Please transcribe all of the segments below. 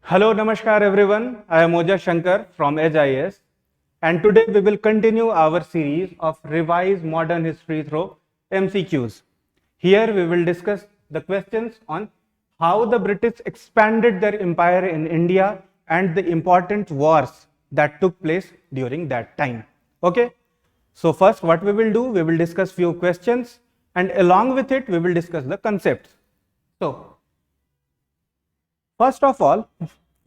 Hello, Namaskar everyone. I am Oja Shankar from Edge IAS, and today we will continue our series of revised modern history through MCQs. Here we will discuss the questions on how the British expanded their empire in India and the important wars that took place during that time. Okay, so first what we will do, we will discuss few questions and along with it we will discuss the concepts. So first of all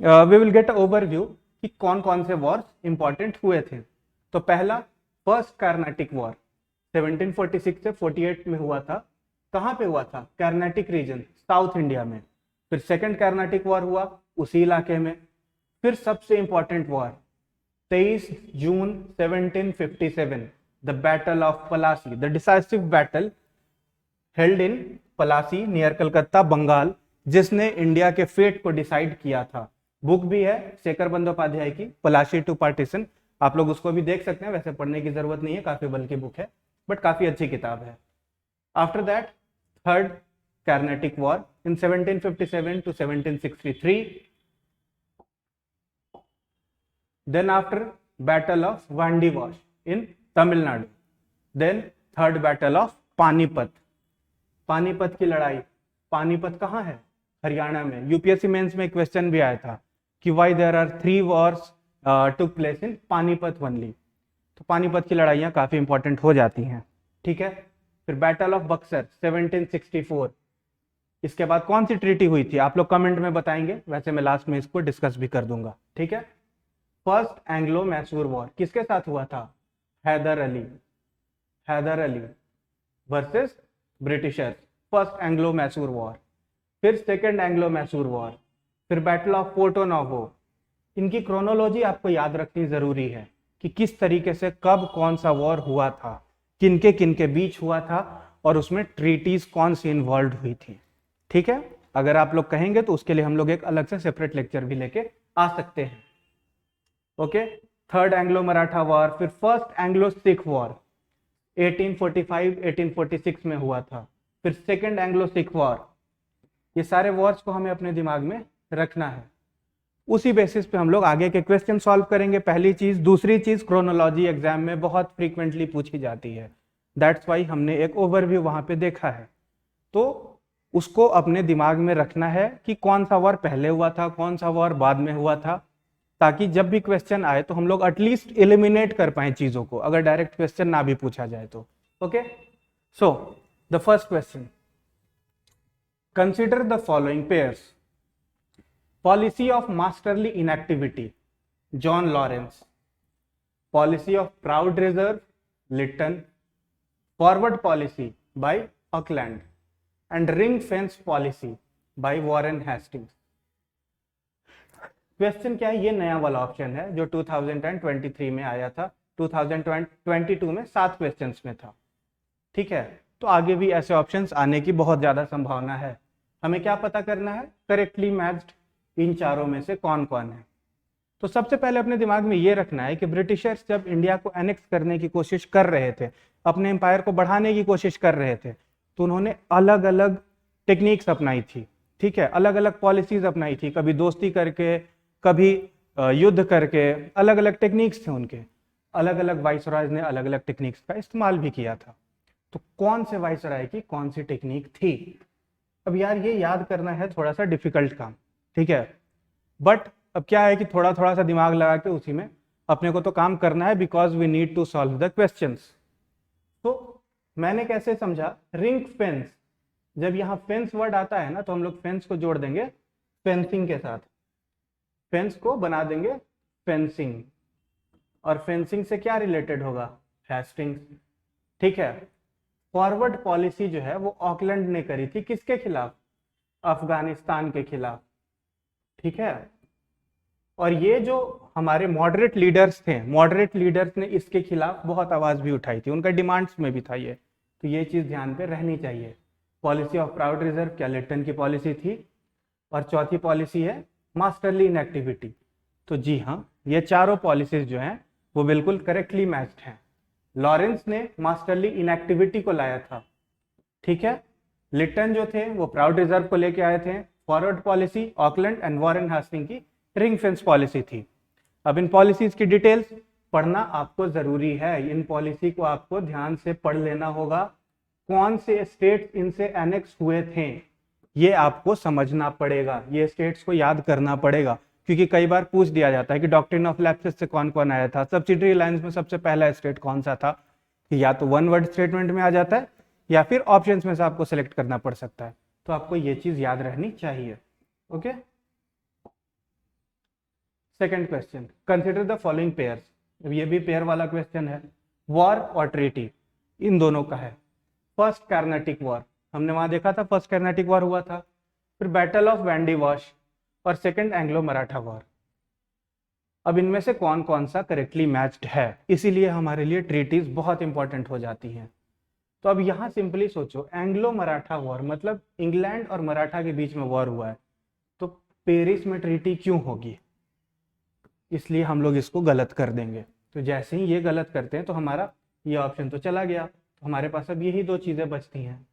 we will get overview कि कौन कौन से war important हुए थे। तो पहला first Carnatic war 1746 से 48 में हुआ था। कहाँ पे हुआ था? कर्नाटिक रीजन, साउथ इंडिया में। फिर सेकंड कर्नाटिक वॉर हुआ उसी इलाके में। फिर सबसे इंपॉर्टेंट वॉर 23 जून 1757, the battle of Plassey, the decisive battle held in Plassey near Calcutta, Bengal, जिसने इंडिया के फेट को डिसाइड किया था। बुक भी है शेखर बंदोपाध्याय की, पलाशी टू पार्टीशन। आप लोग उसको भी देख सकते हैं, वैसे पढ़ने की जरूरत नहीं है, काफी बल्कि बुक है, बट काफी अच्छी किताब है। After that third Carnatic war in 1757 to 1763, then after battle of Vandivash in Tamil Nadu, then third battle of Panipat. Panipat की लड़ाई, पानीपत कहाँ है? हरियाणा में। यूपीएससी मेंस में क्वेश्चन भी आया था कि why there are 3 wars took place in Panipat only. तो पानीपत की लड़ाइयाँ काफी इंपॉर्टेंट हो जाती हैं, ठीक है। फिर बैटल ऑफ बक्सर 1764। इसके बाद कौन सी ट्रीटी हुई थी? आप लोग कमेंट में बताएंगे, वैसे मैं लास्ट में इसको डिस्कस भी कर दूंगा, ठीक है। फर्स्ट एंग्लो मैसूर वॉर किसके साथ हुआ था? Haidar Ali versus Britishers, first Anglo Mysore war. फिर सेकेंड एंग्लो मैसूर वॉर, फिर बैटल ऑफ पोर्टो नोवो। इनकी क्रोनोलॉजी आपको याद रखनी जरूरी है कि किस तरीके से कब कौन सा वॉर हुआ था, किनके बीच हुआ था, और उसमें ट्रीटीज कौन सी इन्वॉल्व हुई थी, ठीक है। अगर आप लोग कहेंगे तो उसके लिए हम लोग एक अलग से सेपरेट लेक्चर भी लेके आ सकते हैं। Okay, third Anglo Maratha war, फिर फर्स्ट एंग्लो सिख वॉर 1845-1846 में हुआ था। फिर सेकेंड एंग्लो सिख वॉर। ये सारे वॉर्स को हमें अपने दिमाग में रखना है, उसी बेसिस पे हम लोग आगे के क्वेश्चन सॉल्व करेंगे। पहली चीज। दूसरी चीज, क्रोनोलॉजी एग्जाम में बहुत फ्रीक्वेंटली पूछी जाती है, दैट्स वाई हमने एक ओवरव्यू वहां पे देखा है, तो उसको अपने दिमाग में रखना है कि कौन सा वॉर पहले हुआ था, कौन सा वॉर बाद में हुआ था, ताकि जब भी क्वेश्चन आए तो हम लोग एटलीस्ट एलिमिनेट कर पाए चीजों को, अगर डायरेक्ट क्वेश्चन ना भी पूछा जाए तो। Okay, so the first question, consider the following pairs. Policy of masterly inactivity, John Lawrence. Policy of proud reserve, Lytton. Forward policy by Auckland. And ring fence policy by Warren Hastings. Question क्या है? ये नया वाला option है जो 2023 में आया था, 2022 में 7 क्वेश्चंस में था, ठीक है। तो आगे भी ऐसे ऑप्शंस आने की बहुत ज्यादा संभावना है। हमें क्या पता करना है? करेक्टली मैच्ड इन चारों में से कौन कौन है। तो सबसे पहले अपने दिमाग में ये रखना है कि ब्रिटिशर्स जब इंडिया को एनेक्स करने की कोशिश कर रहे थे, अपने एम्पायर को बढ़ाने की कोशिश कर रहे थे, तो उन्होंने अलग अलग टेक्निक्स अपनाई थी, ठीक है, अलग अलग पॉलिसीज अपनाई थी, कभी दोस्ती करके, कभी युद्ध करके, अलग अलग टेक्निक्स थे उनके। अलग अलग वाइसरॉयज ने अलग अलग टेक्निक्स का इस्तेमाल भी किया था। तो कौन से वाइसरॉय की कौन सी टेक्निक थी? अब यार ये याद करना है थोड़ा सा डिफिकल्ट काम, ठीक है, बट अब क्या है कि थोड़ा थोड़ा सा दिमाग लगा के उसी में अपने को तो काम करना है, because we need to solve the questions. तो मैंने कैसे समझा? रिंग फेंस, जब यहाँ फेंस वर्ड आता है ना, तो हम लोग फेंस को जोड़ देंगे फेंसिंग के साथ, फेंस को बना देंगे फेंसिंग, और फेंसिंग से क्या रिलेटेड होगा? हेस्टिंग्स, ठीक है। फॉरवर्ड पॉलिसी जो है वो ऑकलैंड ने करी थी, किसके खिलाफ? अफगानिस्तान के खिलाफ, ठीक है। और ये जो हमारे मॉडरेट लीडर्स थे, मॉडरेट लीडर्स ने इसके खिलाफ बहुत आवाज भी उठाई थी, उनका डिमांड्स में भी था ये, तो ये चीज ध्यान पे रहनी चाहिए। पॉलिसी ऑफ प्राउड रिजर्व क्या लिटन की पॉलिसी थी, और चौथी पॉलिसी है मास्टरली इनएक्टिविटी। तो जी हाँ, ये चारों पॉलिसीज जो हैं वो बिल्कुल करेक्टली मैच्ड हैं। लॉरेंस ने मास्टरली इनएक्टिविटी को लाया था, ठीक है। लिटन जो थे वो प्राउड रिजर्व को लेके आए थे। Forward policy Auckland and Warren Hastings की रिंग फेंस पॉलिसी थी। अब इन पॉलिसीज की डिटेल्स पढ़ना आपको जरूरी है, इन पॉलिसी को आपको ध्यान से पढ़ लेना होगा। कौन से स्टेट इनसे एनेक्स हुए थे ये आपको समझना पड़ेगा, ये स्टेट्स को याद करना पड़ेगा, क्योंकि कई बार पूछ दिया जाता है कि डॉक्ट्रिन ऑफ लैप्सेस से कौन कौन आया था, सब्सिडरी अलायंस में सबसे पहला स्टेट कौन सा था, या तो वन वर्ड स्टेटमेंट में आ जाता है या फिर ऑप्शंस में से आपको सेलेक्ट करना पड़ सकता है। तो आपको ये चीज याद रहनी चाहिए। Okay, second question, consider the following pairs. ये भी पेयर वाला क्वेश्चन है, वॉर और ट्रीटी इन दोनों का है। फर्स्ट कार्नाटिक वॉर, हमने वहां देखा था फर्स्ट कार्नाटिक वॉर हुआ था, फिर बैटल ऑफ वैंडी वॉश और सेकंड एंग्लो मराठा वॉर। अब इनमें से कौन कौन सा करेक्टली मैच्ड है, इसीलिए हमारे लिए ट्रीटीज बहुत इंपॉर्टेंट हो जाती हैं। तो अब यहाँ सिंपली सोचो, एंग्लो मराठा वॉर मतलब इंग्लैंड और मराठा के बीच में वॉर हुआ है, तो पेरिस में ट्रीटी क्यों होगी, इसलिए हम लोग इसको गलत कर देंगे। तो जैसे ही ये गलत करते हैं तो हमारा ये ऑप्शन तो चला गया, तो हमारे पास अब यही दो चीजें बचती हैं।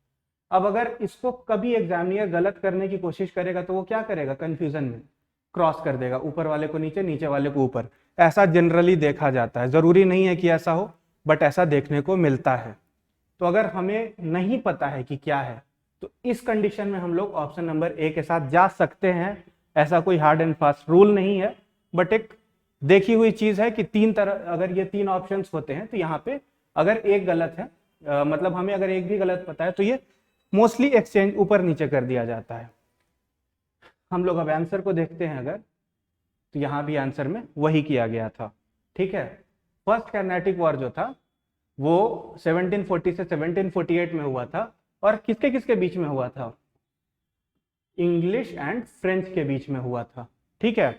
अब अगर इसको कभी एग्जामिनर गलत करने की कोशिश करेगा तो वो क्या करेगा, कंफ्यूजन में क्रॉस कर देगा, ऊपर वाले को नीचे, नीचे वाले को ऊपर। ऐसा जनरली देखा जाता है, जरूरी नहीं है कि ऐसा हो, बट ऐसा देखने को मिलता है। तो अगर हमें नहीं पता है कि क्या है, तो इस कंडीशन में हम लोग ऑप्शन नंबर ए के साथ जा सकते हैं। ऐसा कोई हार्ड एंड फास्ट रूल नहीं है, बट एक देखी हुई चीज है कि तीन तरह, अगर ये तीन ऑप्शंस होते हैं तो यहाँ पे अगर एक गलत है, मतलब हमें अगर एक भी गलत पता है तो ये मोस्टली एक्सचेंज ऊपर नीचे कर दिया जाता है। हम लोग अब आंसर को देखते हैं अगर, तो यहाँ भी आंसर में वही किया गया था। ठीक है, फर्स्ट कार्नाटिक वॉर जो था वो 1740 से 1748 में हुआ था, और किसके किसके बीच में हुआ था, इंग्लिश एंड फ्रेंच के बीच में हुआ था। ठीक है,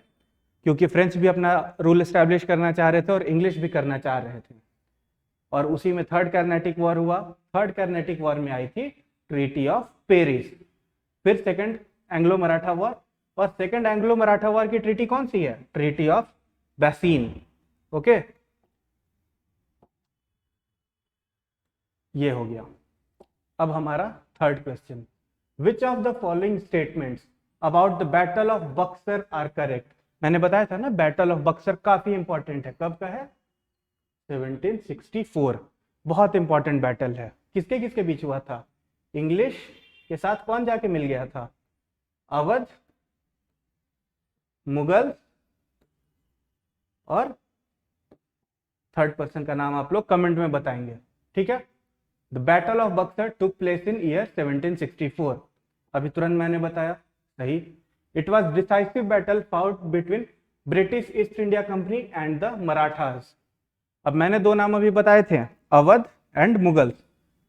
क्योंकि फ्रेंच भी अपना रूल एस्टैब्लिश करना चाह रहे थे और इंग्लिश भी करना चाह रहे थे, और उसी में थर्ड कार्नाटिक वॉर हुआ। थर्ड कार्नाटिक वॉर में आई थी ट्रीटी ऑफ पेरिस। फिर सेकंड एंग्लो मराठा वॉर, और सेकंड एंग्लो मराठा वॉर की ट्रीटी कौन सी है, ट्रीटी ऑफ बैसीन। ओके, ये हो गया। अब हमारा third question, which of the following statements about the battle of Buxar are correct. मैंने बताया था ना बैटल ऑफ बक्सर काफी इंपॉर्टेंट है, कब का है, 1764, बहुत इंपॉर्टेंट बैटल है। किसके किसके बीच हुआ था, इंग्लिश के साथ कौन जाके मिल गया था, अवध, मुगल, और थर्ड पर्सन का नाम आप लोग कमेंट में बताएंगे। ठीक है, the battle of Buxar took place in year 1764। अभी तुरंत मैंने बताया, सही। It was decisive battle fought between British east India company and the Marathas. अब मैंने दो नाम अभी बताए थे, अवध एंड मुगल।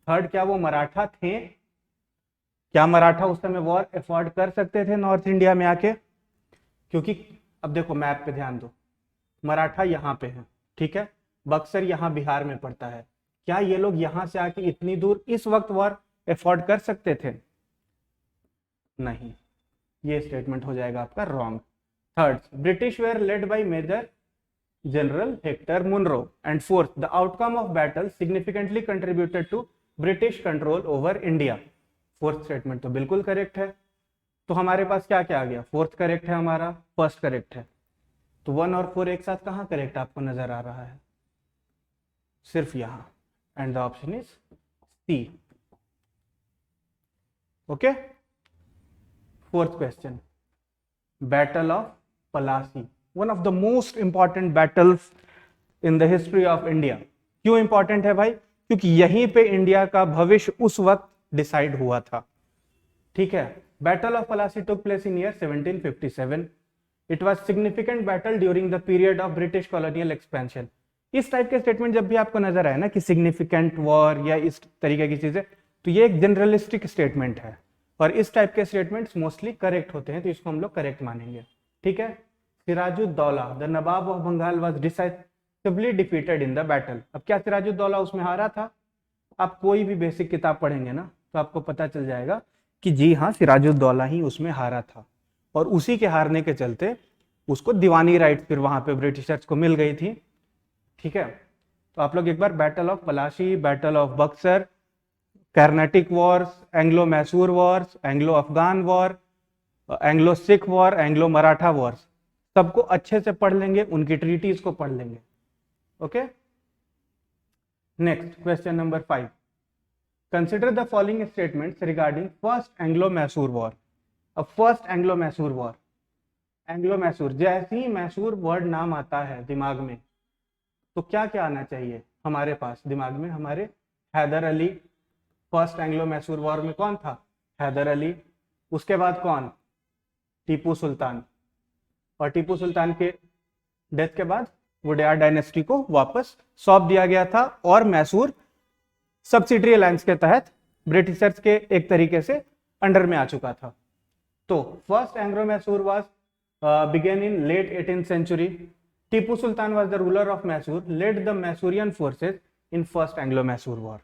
थर्ड, क्या वो मराठा थे, क्या मराठा उस समय वॉर अफोर्ड कर सकते थे नॉर्थ इंडिया में आके, क्योंकि अब देखो मैप पे ध्यान दो, मराठा यहाँ पे है, ठीक है, बक्सर यहाँ बिहार में पड़ता है, क्या ये लोग यहाँ से आके इतनी दूर इस वक्त वॉर अफोर्ड कर सकते थे, नहीं, ये स्टेटमेंट हो जाएगा आपका wrong. Third, British were led by major general Hector Munro, and fourth, the outcome of battle significantly contributed to British control over India. Fourth statement तो बिल्कुल करेक्ट है। तो हमारे पास क्या क्या आ गया, फोर्थ करेक्ट है हमारा, फर्स्ट करेक्ट है, तो 1 और 4 एक साथ कहाँ करेक्ट आपको नजर आ रहा है, सिर्फ यहां, and the option is C. Okay, fourth question, battle of Plassey, one of the most important battles in the history of India. क्यों इंपॉर्टेंट है भाई, क्योंकि यहीं पे इंडिया का भविष्य उस वक्त डिसाइड हुआ था। ठीक है, battle of Plassey took place in year 1757। It was significant battle during the period of British colonial expansion. इस टाइप के स्टेटमेंट जब भी आपको नजर आए ना कि सिग्निफिकेंट वॉर या इस तरीके की चीजें, तो ये एक जनरलिस्टिक स्टेटमेंट है, और इस टाइप के स्टेटमेंट्स मोस्टली करेक्ट होते हैं, तो इसको हम लोग करेक्ट मानेंगे। ठीक है, Sirajuddaula the Nawab of Bengal was decisively defeated in the battle. अब क्या सिराजुद्दौला उसमें हारा था, आप कोई भी बेसिक किताब पढ़ेंगे ना तो आपको पता चल जाएगा कि जी हाँ, सिराजुद्दौला ही उसमें हारा था, और उसी के हारने के चलते उसको दीवानी राइट फिर वहां पे ब्रिटिशर्स को मिल गई थी। ठीक है, तो आप लोग एक बार battle of Plassey, battle of Buxar, Carnatic wars, Anglo Mysore wars, Anglo Afghan war, Anglo Sikh war, Anglo Maratha wars, सबको अच्छे से पढ़ लेंगे, उनकी ट्रीटीज को पढ़ लेंगे। Okay, next question number 5, consider the following statements regarding first Anglo Mysore war. अब first Anglo Mysore war, Anglo Mysore, जैसे ही मैसूर वर्ड नाम आता है दिमाग में तो क्या क्या आना चाहिए हमारे पास दिमाग में? हमारे Haidar Ali, first Anglo Mysore war में कौन था? हैदर अली। उसके बाद कौन? टीपू सुल्तान। और टीपू सुल्तान के डेथ के बाद वुडेयार डायनेस्टी को वापस सौंप दिया गया था और मैसूर सब्सिडरी अलायंस के तहत ब्रिटिशर्स के एक तरीके से अंडर में आ चुका था। तो first Anglo Mysore was began in late 18th century. Tipu Sultan was the ruler of Mysore, led the Mysorean forces in first Anglo Mysore war.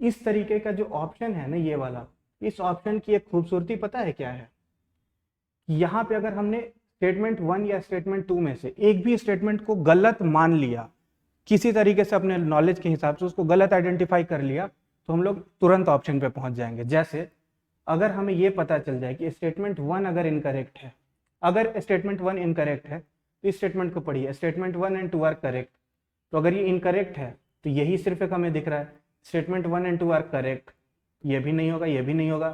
इस तरीके का जो ऑप्शन है ना, ये वाला, इस ऑप्शन की एक खूबसूरती पता है क्या है? यहाँ पे अगर हमने स्टेटमेंट 1 या स्टेटमेंट 2 में से एक भी स्टेटमेंट को गलत मान लिया, किसी तरीके से अपने नॉलेज के हिसाब से उसको गलत आइडेंटिफाई कर लिया, तो हम लोग तुरंत ऑप्शन पे पहुंच जाएंगे। जैसे अगर हमें ये पता चल जाए कि स्टेटमेंट 1 अगर इनकरेक्ट है, अगर स्टेटमेंट 1 इनकरेक्ट है तो इस स्टेटमेंट को पढ़िए, स्टेटमेंट 1 एंड 2 आर करेक्ट। तो अगर ये इनकरेक्ट है तो यही सिर्फ एक हमें दिख रहा है, स्टेटमेंट 1 एंड 2 आर करेक्ट, ये भी नहीं होगा, ये भी नहीं होगा,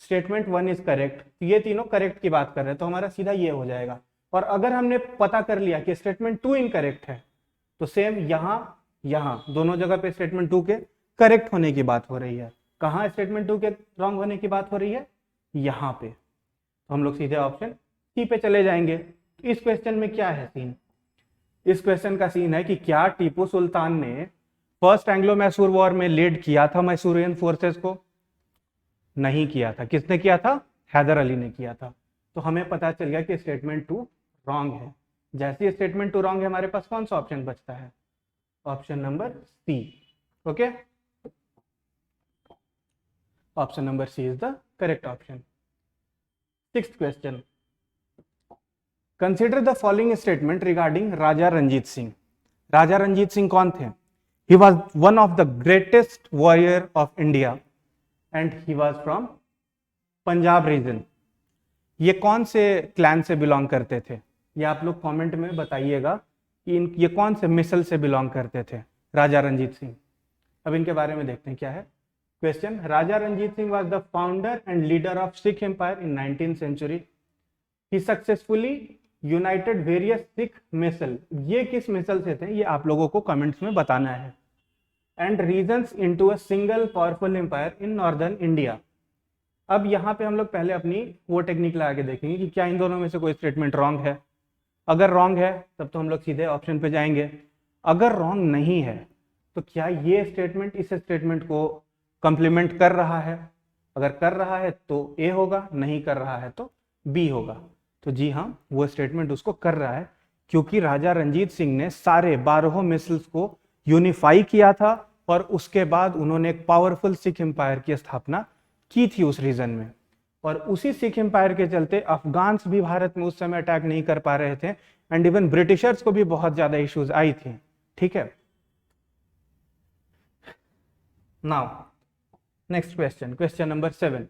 स्टेटमेंट 1 इज करेक्ट, तो ये तीनों करेक्ट की बात कर रहे हैं, तो हमारा सीधा ये हो जाएगा। और अगर हमने पता कर लिया कि स्टेटमेंट 2 इनकरेक्ट है तो सेम यहाँ दोनों जगह पे स्टेटमेंट 2 के करेक्ट होने की बात हो रही है। कहाँ स्टेटमेंट 2 के रॉन्ग होने की बात हो रही है? यहाँ पे। तो हम लोग सीधे ऑप्शन सी पे चले जाएंगे। तो इस क्वेश्चन में क्या है सीन? इस क्वेश्चन का सीन है कि क्या टीपू सुल्तान ने फर्स्ट एंग्लो मैसूर वॉर में लीड किया था मैसूरियन फोर्सेस को? नहीं किया था। किसने किया था? हैदर अली ने किया था। तो हमें पता चल गया कि स्टेटमेंट 2 रॉन्ग है। जैसे स्टेटमेंट 2 रॉन्ग है, हमारे पास कौन सा ऑप्शन बचता है? Option number C. Okay, option number C is the correct option. 6th question, consider the following statement regarding Raja Ranjit Singh. Raja Ranjit Singh कौन थे? He was one of the greatest warrior of India and he was from Punjab region. ये कौन से clan से belong करते थे? ये आप लोग कमेंट में बताइएगा कि ये कौन से मिसल से बिलोंग करते थे राजा रंजीत सिंह। अब इनके बारे में देखते हैं क्या है question. Raja Ranjit Singh was the founder and leader of Sikh empire in 19th century. He successfully united various Sikh misl. ये किस मिसल से थे ये आप लोगों को कमेंट्स में बताना है। And reasons into a single powerful empire in northern India. अब यहाँ पे हम लोग पहले अपनी वो टेक्निक लगा के देखेंगे कि क्या इन दोनों में से कोई स्टेटमेंट रॉन्ग है। अगर रॉन्ग है तब तो हम लोग सीधे ऑप्शन पे जाएंगे। अगर रॉन्ग नहीं है तो क्या ये स्टेटमेंट इस स्टेटमेंट को कंप्लीमेंट कर रहा है? अगर कर रहा है तो ए होगा, नहीं कर रहा है तो बी होगा। तो जी हाँ, वो स्टेटमेंट उसको कर रहा है, क्योंकि राजा रंजीत सिंह ने सारे 12 मिसल्स को यूनिफाई किया था और उसके बाद उन्होंने एक पावरफुल सिख एम्पायर की स्थापना की थी उस रीजन में। और उसी सिख एम्पायर के चलते अफगान्स भी भारत में उस समय अटैक नहीं कर पा रहे थे एंड इवन ब्रिटिशर्स को भी बहुत ज्यादा इश्यूज आई थी। ठीक है, now next question, question number 7,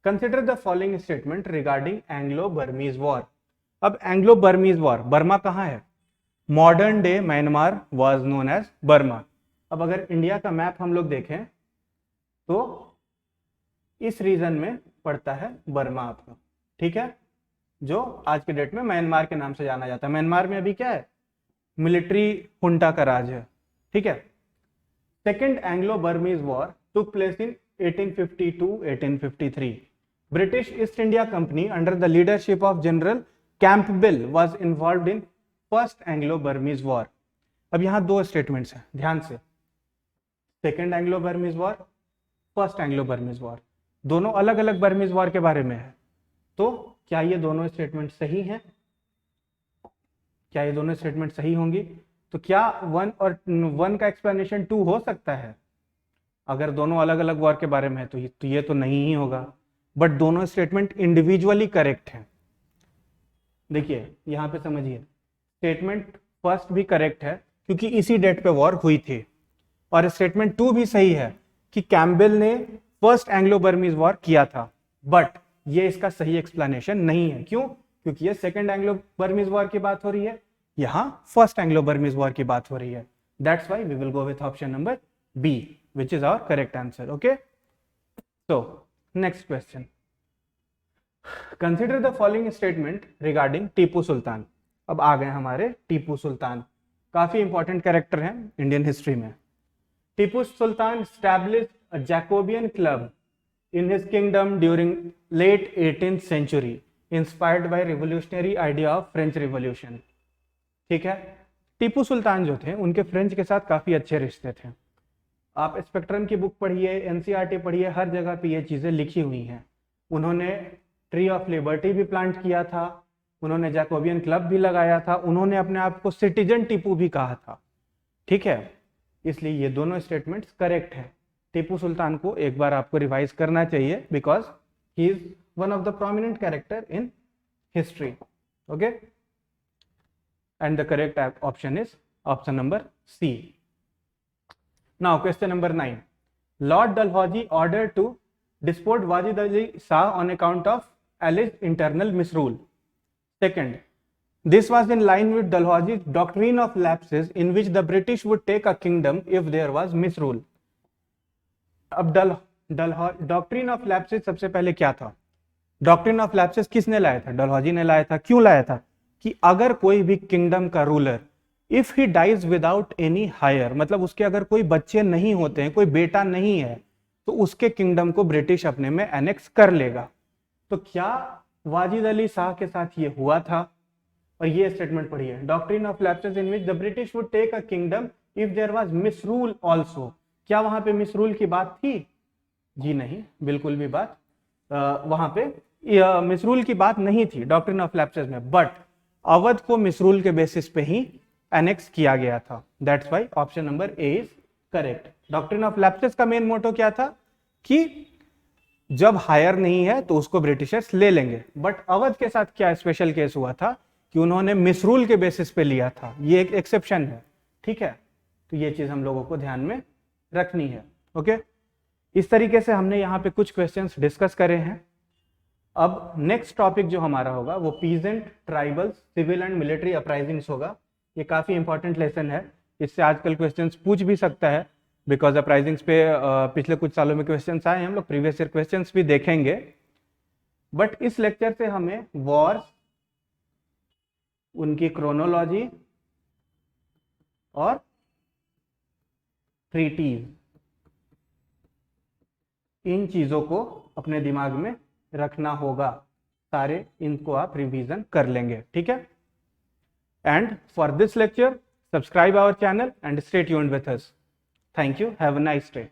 consider the following statement regarding Anglo Burmese war. अब एंग्लो बर्मीज वॉर, बर्मा कहाँ है? Modern day Myanmar was known as Burma. अब अगर इंडिया का मैप हम लोग देखें तो इस रीजन में पड़ता है बर्मा आपका। ठीक है, जो आज के डेट में म्यांमार के नाम से जाना जाता है। म्यांमार में अभी क्या है? मिलिट्री हुंटा का राज है। ठीक है, second Anglo Burmese war took place in 1852-1853. British East India Company under the leadership of General Campbell was involved in First Anglo-Burmese War. अब यहाँ दो स्टेटमेंट्स हैं, ध्यान से। Second Anglo Burmese war, first Anglo Burmese war, दोनों अलग अलग Burmese war के बारे में है। तो क्या ये दोनों स्टेटमेंट सही हैं? क्या ये दोनों स्टेटमेंट सही होंगी? तो क्या 1 और 1 का एक्सप्लेनेशन 2 हो सकता है? अगर दोनों अलग अलग वॉर के बारे में है तो ये तो नहीं ही होगा। बट दोनों स्टेटमेंट इंडिविजुअली करेक्ट हैं। देखिए यहाँ पे समझिए, स्टेटमेंट फर्स्ट भी करेक्ट है क्योंकि इसी डेट पे वॉर हुई थी, और स्टेटमेंट 2 भी सही है कि कैम्बेल ने फर्स्ट एंग्लो बर्मीज वॉर किया था। बट ये इसका सही एक्सप्लेनेशन नहीं है। क्यों? क्योंकि ये सेकेंड एंग्लो बर्मीज वॉर की बात हो रही है, यहाँ फर्स्ट एंग्लो बर्मीज वॉर की बात हो रही है. That's why we will go with option number B which is our correct answer. Okay, so next question. Consider the following statement regarding Tipu Sultan. अब आ गए हमारे टीपू सुल्तान, काफी इंपॉर्टेंट कैरेक्टर हैं इंडियन हिस्ट्री में. टीपू सुल्तान established a Jacobean club in his kingdom during late 18th century, inspired by revolutionary idea of French Revolution. ठीक है, टीपू सुल्तान जो थे उनके फ्रेंच के साथ काफी अच्छे रिश्ते थे. आप स्पेक्ट्रम की बुक पढ़िए, एनसीईआरटी पढ़िए, हर जगह पे ये चीजें लिखी हुई हैं. उन्होंने ट्री ऑफ लिबर्टी भी प्लांट किया था, उन्होंने जैकोबियन क्लब भी लगाया था, उन्होंने अपने आप को सिटीजन टीपू भी कहा था. ठीक है, इसलिए ये दोनों स्टेटमेंट्स करेक्ट है. टीपू सुल्तान को एक बार आपको रिवाइज करना चाहिए because he is one of the prominent character in history. Okay, and the correct option is option number C. Now question number 9. Lord Dalhousie order to deport Wajid Ali Shah on account of alleged internal misrule. Second, this was in line with Dalhousy's doctrine of lapses, in which the British would take a kingdom if there was misrule. अब doctrine of lapses सबसे पहले क्या था? Doctrine of lapses किसने लाया था? डलहौजी ने लाया था. क्यों लाया था? कि अगर कोई भी किंगडम का ruler if he dies without any heir, मतलब उसके अगर कोई बच्चे नहीं होते हैं, कोई बेटा नहीं है, तो उसके किंगडम को ब्रिटिश अपने में एनेक्स कर लेगा. तो क्या वाजिद अली शाह के साथ ये हुआ था? और ये स्टेटमेंट पढ़िए, doctrine of lapses in which the British would take a kingdom if there was misrule also. क्या वहां पे मिसरूल की बात थी? जी नहीं, बिल्कुल भी बात वहां पे मिसरूल की बात नहीं थी डॉक्ट्रिन ऑफ लैप्सेस में. बट अवध को मिसरूल के बेसिस पे ही एनेक्स किया गया था. That's why option number A is correct. Doctrine of lapses का मेन मोटो क्या था? कि जब हायर नहीं है तो उसको ब्रिटिशर्स ले लेंगे. बट अवध के साथ क्या स्पेशल केस हुआ था कि उन्होंने मिसरूल के बेसिस पे लिया था. ये एक एक्सेप्शन है. ठीक है, तो ये चीज हम लोगों को ध्यान में रखनी है. ओके, इस तरीके से हमने यहाँ पे कुछ क्वेश्चंस डिस्कस करे हैं. अब नेक्स्ट टॉपिक जो हमारा होगा वो peasant, tribals, civil and military uprisings होगा. ये काफी इंपॉर्टेंट लेसन है, इससे आजकल क्वेश्चंस पूछ भी सकता है बिकॉज अपराइजिंग्स पे पिछले कुछ सालों में क्वेश्चंस आए हैं. हम लोग प्रीवियस ईयर क्वेश्चंस भी देखेंगे. बट इस लेक्चर से हमें वॉर्स, उनकी क्रोनोलॉजी और ट्रीटीज, इन चीजों को अपने दिमाग में रखना होगा. सारे इनको आप रिवीजन कर लेंगे. ठीक है, and for this lecture subscribe our channel and stay tuned with us. Thank you. Have a nice day.